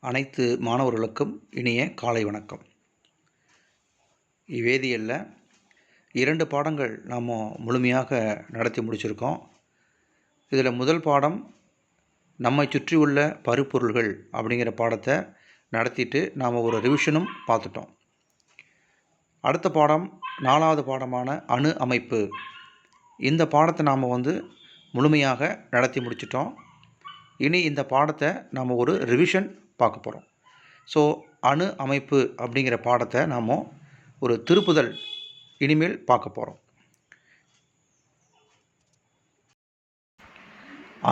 அனைத்து மாணவர்களுக்கும் இனிய காலை வணக்கம். இவ்வேதியியலில் 2 பாடங்கள் நாம் முழுமையாக நடத்தி முடிச்சிருக்கோம். இதில் முதல் பாடம் நம்மை சுற்றியுள்ள பருப்பொருள்கள் அப்படிங்கிற பாடத்தை நடத்திட்டு நாம் ஒரு ரிவிஷனும் பார்த்துட்டோம். அடுத்த பாடம் 4வது பாடமான அணு அமைப்பு. இந்த பாடத்தை நாம் முழுமையாக நடத்தி முடிச்சிட்டோம். இனி இந்த பாடத்தை நாம் ஒரு ரிவிஷன் பார்க்க போகிறோம். ஸோ அணு அமைப்பு அப்படிங்கிற பாடத்தை நாம் ஒரு திருப்புதல் இனிமேல் பார்க்க போகிறோம்.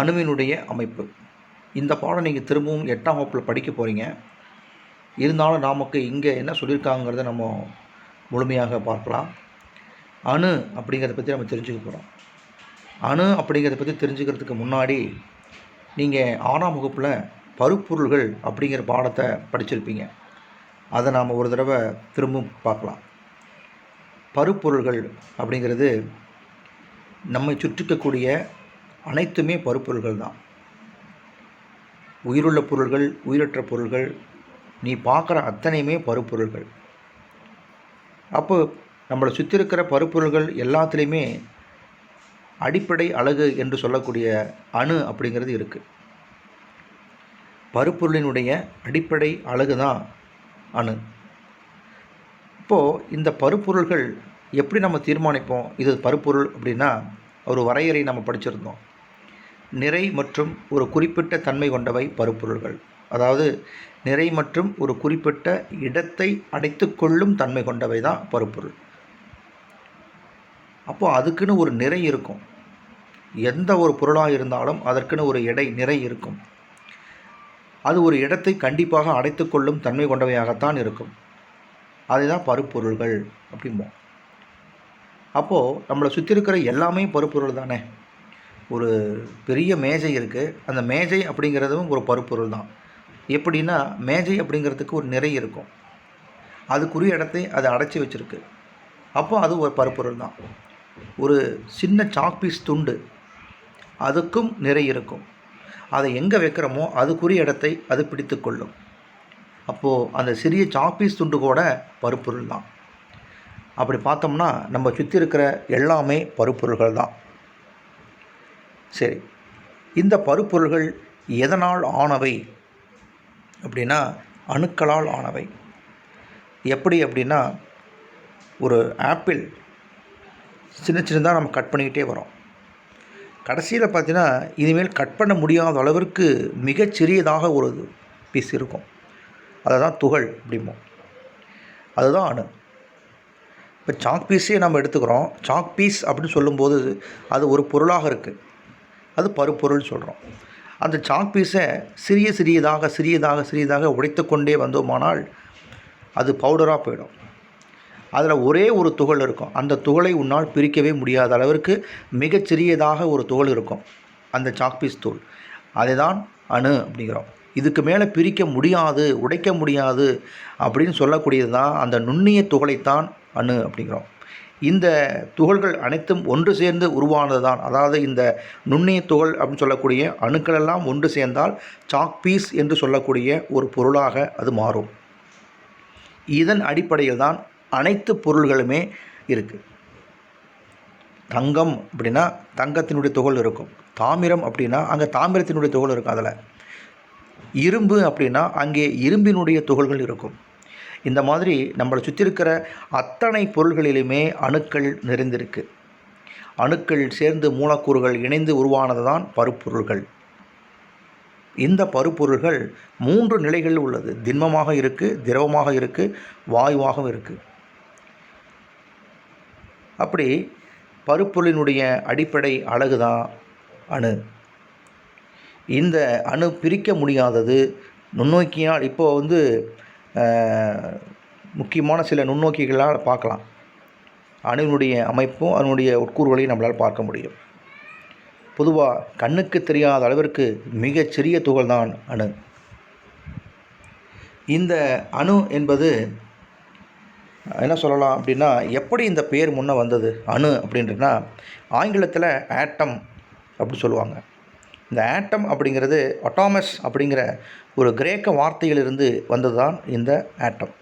அணுவினுடைய அமைப்பு இந்த பாடம் நீங்கள் திரும்பவும் 8ஆம் வகுப்பில் படிக்க போகிறீங்க. இருந்தாலும் நமக்கு இங்கே என்ன சொல்லியிருக்காங்கிறத நம்ம முழுமையாக பார்க்கலாம். அணு அப்படிங்கிறத பற்றி நம்ம தெரிஞ்சுக்க போகிறோம். அணு அப்படிங்கிறத பற்றி தெரிஞ்சுக்கிறதுக்கு முன்னாடி நீங்கள் 6ஆம் வகுப்பில் பருப்பொருள்கள் அப்படிங்கிற பாடத்தை படிச்சிருப்பீங்க. அதை நாம் ஒரு தடவை திரும்பவும் பார்க்கலாம். பருப்பொருள்கள் அப்படிங்கிறது நம்மை சுற்றிக்கக்கூடிய அனைத்துமே பருப்பொருள்கள் தான். உயிருள்ள பொருள்கள், உயிரற்ற பொருள்கள், நீ பார்க்குற அத்தனையுமே பருப்பொருள்கள். அப்போ நம்மளை சுற்றி இருக்கிற பருப்பொருள்கள் எல்லாத்துலேயுமே அடிப்படை அலகு என்று சொல்லக்கூடிய அணு அப்படிங்கிறது இருக்குது. பருப்பொருளினுடைய அடிப்படை அலகு தான் அணு. இப்போது இந்த பருப்பொருள்கள் எப்படி நம்ம தீர்மானிப்போம் இது பருப்பொருள் அப்படின்னா, ஒரு வரையறை நம்ம படிச்சிருந்தோம். நிறை மற்றும் ஒரு குறிப்பிட்ட தன்மை கொண்டவை பருப்பொருள்கள். அதாவது நிறை மற்றும் ஒரு குறிப்பிட்ட இடத்தை அடைத்து கொள்ளும் தன்மை கொண்டவை தான் பருப்பொருள். அப்போது அதுக்குன்னு ஒரு நிறை இருக்கும். எந்த ஒரு பொருளாக இருந்தாலும் அதற்குன்னு ஒரு நிறை இருக்கும். அது ஒரு இடத்தை கண்டிப்பாக அடைத்து கொள்ளும் தன்மை கொண்டவையாகத்தான் இருக்கும். அதுதான் பருப்பொருள்கள் அப்படிம்போம். அப்போது நம்மளை சுற்றி இருக்கிற எல்லாமே பருப்பொருள் தானே. ஒரு பெரிய மேஜை இருக்குது. அந்த மேஜை அப்படிங்கிறதும் ஒரு பருப்பொருள் தான். எப்படின்னா, மேஜை அப்படிங்கிறதுக்கு ஒரு நிறை இருக்கும். அதுக்குரிய இடத்தை அதை அடைச்சி வச்சுருக்கு. அப்போ அது ஒரு பருப்பொருள் தான். ஒரு சின்ன சாக்பீஸ் துண்டு, அதுக்கும் நிறை இருக்கும். அதை எங்கே வைக்கிறோமோ அதுக்குரிய இடத்தை அது பிடித்து கொள்ளும். அப்போது அந்த சிறிய சாக்பீஸ் துண்டு கூட பருப்பொருள் தான். அப்படி பார்த்தோம்னா நம்ம சுற்றி இருக்கிற எல்லாமே பருப்பொருள்கள் தான். சரி, இந்த பருப்பொருள்கள் எதனால் ஆனவை அப்படின்னா, அணுக்களால் ஆனவை. எப்படி அப்படின்னா, ஒரு ஆப்பிள் சின்னதாக நம்ம கட் பண்ணிக்கிட்டே வரோம். கடைசியில் பார்த்தீங்கன்னா, இனிமேல் கட் பண்ண முடியாத அளவிற்கு மிகச்சிறியதாக ஒரு பீஸ் இருக்கும். அதை தான் துகள் அப்படிம்போம். அதுதான் அணு. இப்போ சாக் பீஸே நம்ம எடுத்துக்கிறோம். சாக் பீஸ் அப்படின்னு சொல்லும்போது அது ஒரு பொருளாக இருக்குது. அது பருப்பொருள் சொல்கிறோம். அந்த சாக் பீஸை சிறியதாக உடைத்து கொண்டே வந்தோமானால் அது பவுடராக போயிடும். அதில் ஒரே ஒரு துகள் இருக்கும். அந்த துகளை உன்னால் பிரிக்கவே முடியாத அளவிற்கு மிகச்சிறியதாக ஒரு துகள் இருக்கும். அந்த சாக்பீஸ் தூள், அதை தான் அணு அப்படிங்கிறோம். இதுக்கு மேலே பிரிக்க முடியாது, உடைக்க முடியாது அப்படின்னு சொல்லக்கூடியது தான் அந்த நுண்ணிய துகளைத்தான் அணு அப்படிங்கிறோம். இந்த துகள்கள் அனைத்தும் ஒன்று சேர்ந்து உருவானது தான். அதாவது இந்த நுண்ணிய துகள் அப்படின்னு சொல்லக்கூடிய அணுக்கள் எல்லாம் ஒன்று சேர்ந்தால் சாக்பீஸ் என்று சொல்லக்கூடிய ஒரு பொருளாக அது மாறும். இதன் அடிப்படையில் தான் அனைத்து பொருள்களுமே இருக்குது. தங்கம் அப்படின்னா தங்கத்தினுடைய துகள் இருக்கும். தாமிரம் அப்படின்னா அங்கே தாமிரத்தினுடைய துகள் இருக்கும். அதில் இரும்பு அப்படின்னா அங்கே இரும்பினுடைய துகள்கள் இருக்கும். இந்த மாதிரி நம்மளை சுற்றி இருக்கிற அத்தனை பொருள்களிலுமே அணுக்கள் நிறைந்திருக்கு. அணுக்கள் சேர்ந்து மூலக்கூறுகள் இணைந்து உருவானது தான் பருப்பொருள்கள். இந்த பருப்பொருள்கள் 3 நிலைகளில் உள்ளது. திண்மமாக இருக்குது, திரவமாக இருக்குது, வாயுவாகவும் இருக்குது. அப்படி பருப்பொருளினுடைய அடிப்படை அலகு தான் அணு. இந்த அணு பிரிக்க முடியாதது. நுண்ணோக்கியால் இப்போது முக்கியமான சில நுண்ணோக்கிகளால் பார்க்கலாம். அணுவினுடைய அமைப்பும் அதனுடைய உட்கூறுகளையும் நம்மளால் பார்க்க முடியும். பொதுவாக கண்ணுக்கு தெரியாத அளவிற்கு மிகச்சிறிய துகள் தான் அணு. இந்த அணு என்பது என்ன சொல்லலாம் அப்படின்னா, எப்படி இந்த பேர் முன்னே வந்தது அணு அப்படின்றனா, ஆங்கிலத்தில் ஆட்டம் அப்படி சொல்லுவாங்க. இந்த ஆட்டம் அப்படிங்கிறது அட்டாமஸ் அப்படிங்கிற ஒரு கிரேக்க வார்த்தையிலிருந்து வந்தது தான் இந்த ஆட்டம்.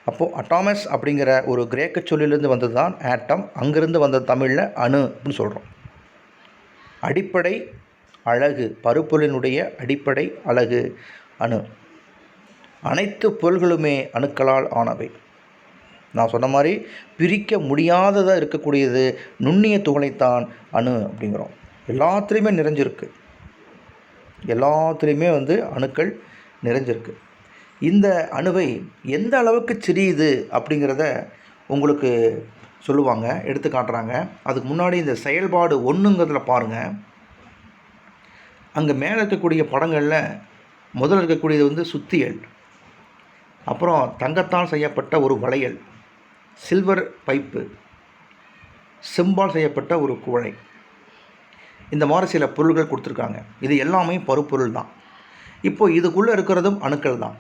அப்போது அட்டாமஸ் அப்படிங்கிற ஒரு கிரேக்க சொல்லிலிருந்து வந்தது தான் ஆட்டம். அங்கிருந்து வந்த தமிழில் அணு அப்படின்னு சொல்கிறோம். அடிப்படை அழகு, பருப்பொருளினுடைய அடிப்படை அழகு அணு. அனைத்து பொருள்களுமே அணுக்களால் ஆனவை. நான் சொன்ன மாதிரி பிரிக்க முடியாததாக இருக்கக்கூடியது நுண்ணிய துகளைத்தான் அணு அப்படிங்கிறோம். எல்லாத்துலேயுமே நிறைஞ்சிருக்கு, எல்லாத்துலேயுமே அணுக்கள் நிறைஞ்சிருக்கு. இந்த அணுவை எந்த அளவுக்கு சிறியது அப்படிங்கிறத உங்களுக்கு சொல்லுவாங்க, எடுத்து காட்டுறாங்க. அதுக்கு முன்னாடி இந்த செயல்பாடு 1ங்கிறதுல பாருங்கள். அங்கே மேலே இருக்கக்கூடிய படங்களில் முதல்ல இருக்கக்கூடியது சுத்தியல், அப்புறம் தங்கத்தால் செய்யப்பட்ட ஒரு வளையல், சில்வர் பைப்பு, செம்பால் செய்யப்பட்ட ஒரு குவளை, இந்த மாதிரி சில பொருள்கள் கொடுத்துருக்காங்க. இது எல்லாமே பருப்பொருள் தான். இப்போது இதுக்குள்ளே இருக்கிறதும் அணுக்கள் தான்.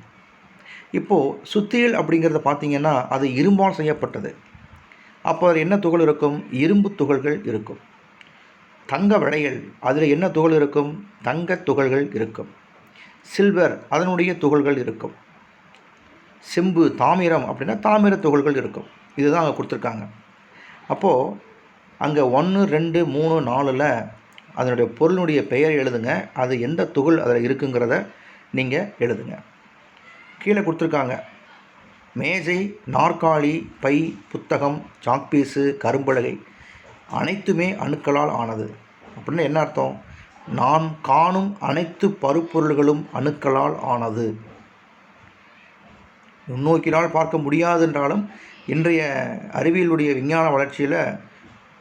இப்போது சுத்தியல் அப்படிங்கிறத பார்த்திங்கன்னா அது இரும்பால் செய்யப்பட்டது. அப்போ அதில் என்ன துகள் இருக்கும்? இரும்பு துகள்கள் இருக்கும். தங்க வளையல், அதில் என்ன துகள் இருக்கும்? தங்க துகள்கள் இருக்கும். சில்வர், அதனுடைய துகள்கள் இருக்கும். செம்பு, தாமிரம் அப்படின்னா தாமிர துகள்கள் இருக்கும். இதுதான் அங்கே கொடுத்துருக்காங்க. அப்போது அங்கே 1, 2, 3, 4ல் அதனுடைய பொருளுடைய பெயர் எழுதுங்க. அது எந்த துகள் அதில் இருக்குங்கிறத நீங்கள் எழுதுங்க. கீழே கொடுத்துருக்காங்க. மேஜை, நாற்காலி, பை, புத்தகம், சாக்பீஸு, கரும்பலகை அனைத்துமே அணுக்களால் ஆனது. அப்படின்னு என்ன அர்த்தம்? நான் காணும் அனைத்து பருப்பொருள்களும் அணுக்களால் ஆனது. நுண்ணோக்கினால் பார்க்க முடியாது என்றாலும் இன்றைய அறிவியலுடைய விஞ்ஞான வளர்ச்சியில்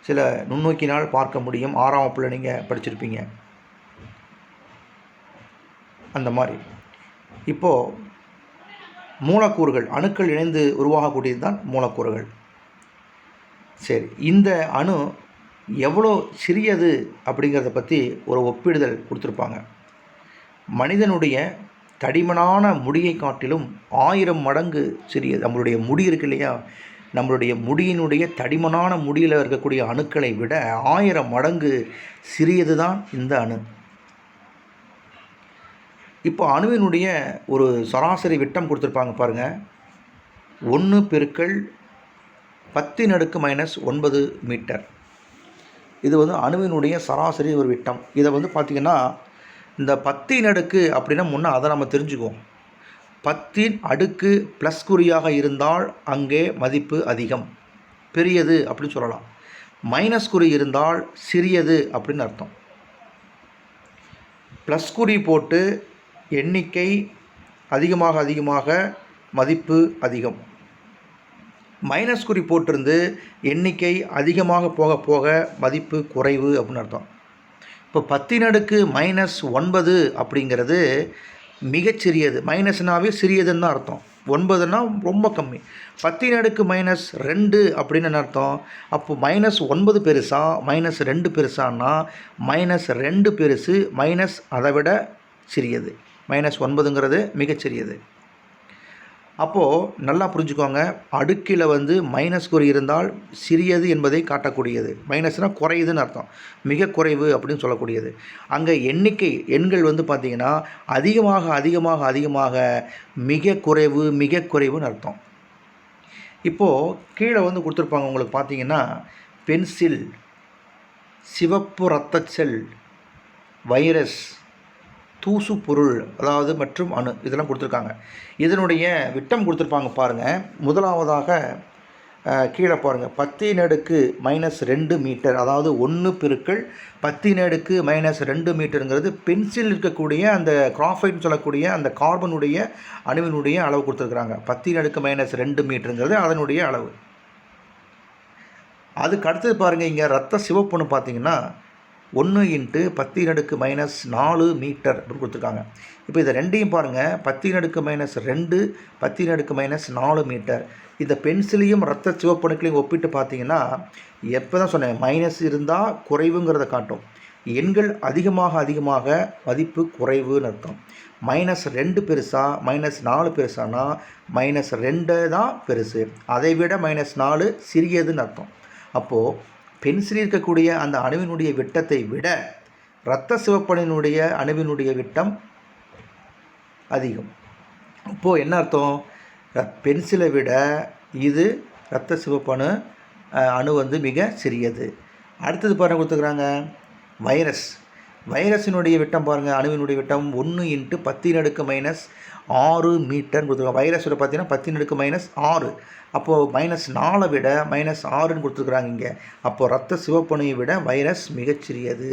சில நுண்ணோக்கினால் பார்க்க முடியும். 6ஆம் வகுப்பில் நீங்கள் படிச்சிருப்பீங்க அந்த மாதிரி. இப்போது மூலக்கூறுகள், அணுக்கள் இணைந்து உருவாகக்கூடியது தான் மூலக்கூறுகள். சரி, இந்த அணு எவ்வளோ சிறியது அப்படிங்கிறத பற்றி ஒரு ஒப்பிடுதல் கொடுத்துருப்பாங்க. மனிதனுடைய தடிமனான முடியை காட்டிலும் 1000 மடங்கு சிறியது. நம்மளுடைய முடி இருக்கு இல்லையா, நம்மளுடைய முடியினுடைய தடிமனான முடியில் இருக்கக்கூடிய அணுக்களை விட 1000 மடங்கு சிறியது தான் இந்த அணு. இப்போ அணுவினுடைய ஒரு சராசரி விட்டம் கொடுத்துருப்பாங்க பாருங்கள். 1×10⁻⁹ மீட்டர். இது அணுவினுடைய சராசரி ஒரு விட்டம். இதை பார்த்திங்கன்னா இந்த 10 அப்படின்னா முன்னே அதை நம்ம தெரிஞ்சுக்குவோம். 10 ப்ளஸ் குறியாக இருந்தால் அங்கே மதிப்பு அதிகம், பெரியது அப்படின்னு சொல்லலாம். மைனஸ் குறி இருந்தால் சிறியது அப்படின்னு அர்த்தம். ப்ளஸ் குறி போட்டு எண்ணிக்கை அதிகமாக அதிகமாக மதிப்பு அதிகம். மைனஸ் குறி போட்டிருந்து எண்ணிக்கை அதிகமாக போக போக மதிப்பு குறைவு அப்படின்னு அர்த்தம். இப்போ 10⁻⁻⁹ அப்படிங்கிறது மிகச்சிறியது. மைனஸ்னாவே சிறியதுன்னு தான் அர்த்தம். 9ன்னா ரொம்ப கம்மி. 10⁻⁻2 அப்படின்னு என்ன அர்த்தம்? அப்போ -9 பெருசா -2 பெருசான்னா -2 பெருசு, மைனஸ் அதை விட சிறியது. -9ங்கிறது மிகச்சிறியது. அப்போது நல்லா புரிஞ்சுக்கோங்க. அடுக்கில் மைனஸ் குறி இருந்தால் சிறியது என்பதை காட்டக்கூடியது. மைனஸ்னால் குறையுதுன்னு அர்த்தம், மிக குறைவு அப்படின்னு சொல்லக்கூடியது. அங்கே எண்கள் பார்த்திங்கன்னா அதிகமாக அதிகமாக அதிகமாக மிக குறைவு மிக குறைவுன்னு அர்த்தம். இப்போது கீழே கொடுத்துருப்பாங்க உங்களுக்கு பார்த்திங்கன்னா பென்சில், சிவப்பு இரத்த செல், வைரஸ், தூசு பொருள், அதாவது மற்றும் அணு, இதெல்லாம் கொடுத்துருக்காங்க. இதனுடைய விட்டம் கொடுத்துருப்பாங்க பாருங்கள். முதலாவதாக கீழே பாருங்கள், 10⁻⁻2 மீட்டர், அதாவது 1×10⁻⁻2 மீட்டருங்கிறது பென்சில் இருக்கக்கூடிய அந்த கிராஃபைட்னு சொல்லக்கூடிய அந்த கார்பனுடைய அணுவினுடைய அளவு கொடுத்துருக்குறாங்க. 10⁻⁻2 மீட்டருங்கிறது அதனுடைய அளவு. அதுக்கு அடுத்தது பாருங்கள், இங்கே ரத்த சிவப்புன்னு பார்த்தீங்கன்னா 1×10⁻⁴ மீட்டர் அப்படின்னு கொடுத்துருக்காங்க. இப்போ இதை ரெண்டையும் பாருங்கள், 10⁻⁻2 10⁻⁴ மீட்டர். இந்த பென்சிலையும் ரத்த சிவப்பணுக்களையும் ஒப்பிட்டு பார்த்தீங்கன்னா எப்போ தான் சொன்னேன், மைனஸ் இருந்தால் குறைவுங்கிறத காட்டும். எண்கள் அதிகமாக அதிகமாக மதிப்பு குறைவுன்னு அர்த்தம். -2 பெருசா -4 பெருசானா -2 தான் பெருசு, அதை விட -4 சிறியதுன்னு அர்த்தம். அப்போது பென்சில் இருக்கக்கூடிய அந்த அணுவினுடைய விட்டத்தை விட இரத்த சிவப்பணுவினுடைய அணுவினுடைய விட்டம் அதிகம். இப்போது என்ன அர்த்தம்? பென்சிலை விட இது இரத்த சிவப்பணு அணு வந்து மிக சிறியது. அடுத்தது பாருங்கள் கொடுத்துக்கிறாங்க வைரஸினுடைய விட்டம் பாருங்கள், அணுவினுடைய விட்டம் 1×10⁻⁶ மீட்டர்னு கொடுத்துருக்காங்க. வைரஸோட பார்த்தீங்கன்னா 10⁻⁻⁶. அப்போது -4 விட -6ன்னு கொடுத்துருக்குறாங்க இங்கே. அப்போது இரத்த சிவப்பணுவை விட வைரஸ் மிகச்சிறியது.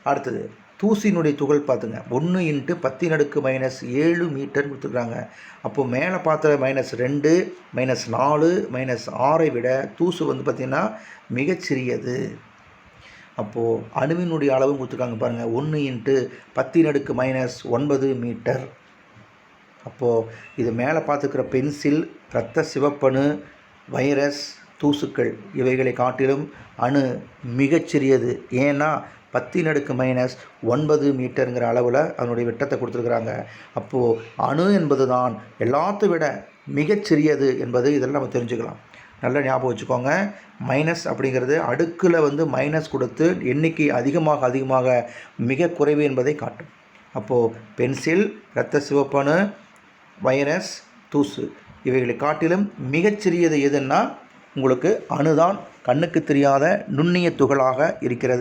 அடுத்தது தூசியினுடைய துகள் பார்த்துங்க, 1×10⁻⁻7 மீட்டர்னு கொடுத்துருக்குறாங்க. அப்போது மேலே பார்த்த -2 -4 -6ஐ விட தூசு வந்து பார்த்திங்கன்னா மிகச்சிறியது. அப்போது அணுவினுடைய அளவும் கொடுத்துருக்காங்க பாருங்கள், 1×10⁻⁹ மீட்டர். அப்போது இது மேலே பார்த்துக்கிற பென்சில், இரத்த சிவப்பணு, வைரஸ், தூசுக்கள் இவைகளை காட்டிலும் அணு மிகச்சிறியது. ஏன்னா 10⁻⁹ மீட்டருங்கிற அளவில் அதனுடைய விட்டத்தை கொடுத்துருக்குறாங்க. அப்போது அணு என்பது தான் எல்லாத்தை விட மிகச்சிறியது என்பது இதில் நம்ம தெரிஞ்சுக்கலாம். நல்லா ஞாபகம் வச்சுக்கோங்க. மைனஸ் அப்படிங்கிறது அடுக்கில் வந்து மைனஸ் கொடுத்து எண்ணிக்கை அதிகமாக மிக குறைவு என்பதை காட்டும். அப்போது பென்சில், இரத்த சிவப்பணு, வைரஸ், தூசு இவைகளை காட்டிலும் மிகச்சிறியது எதுன்னா உங்களுக்கு அணுதான் கண்ணுக்கு தெரியாத நுண்ணிய துகளாக இருக்கிறது.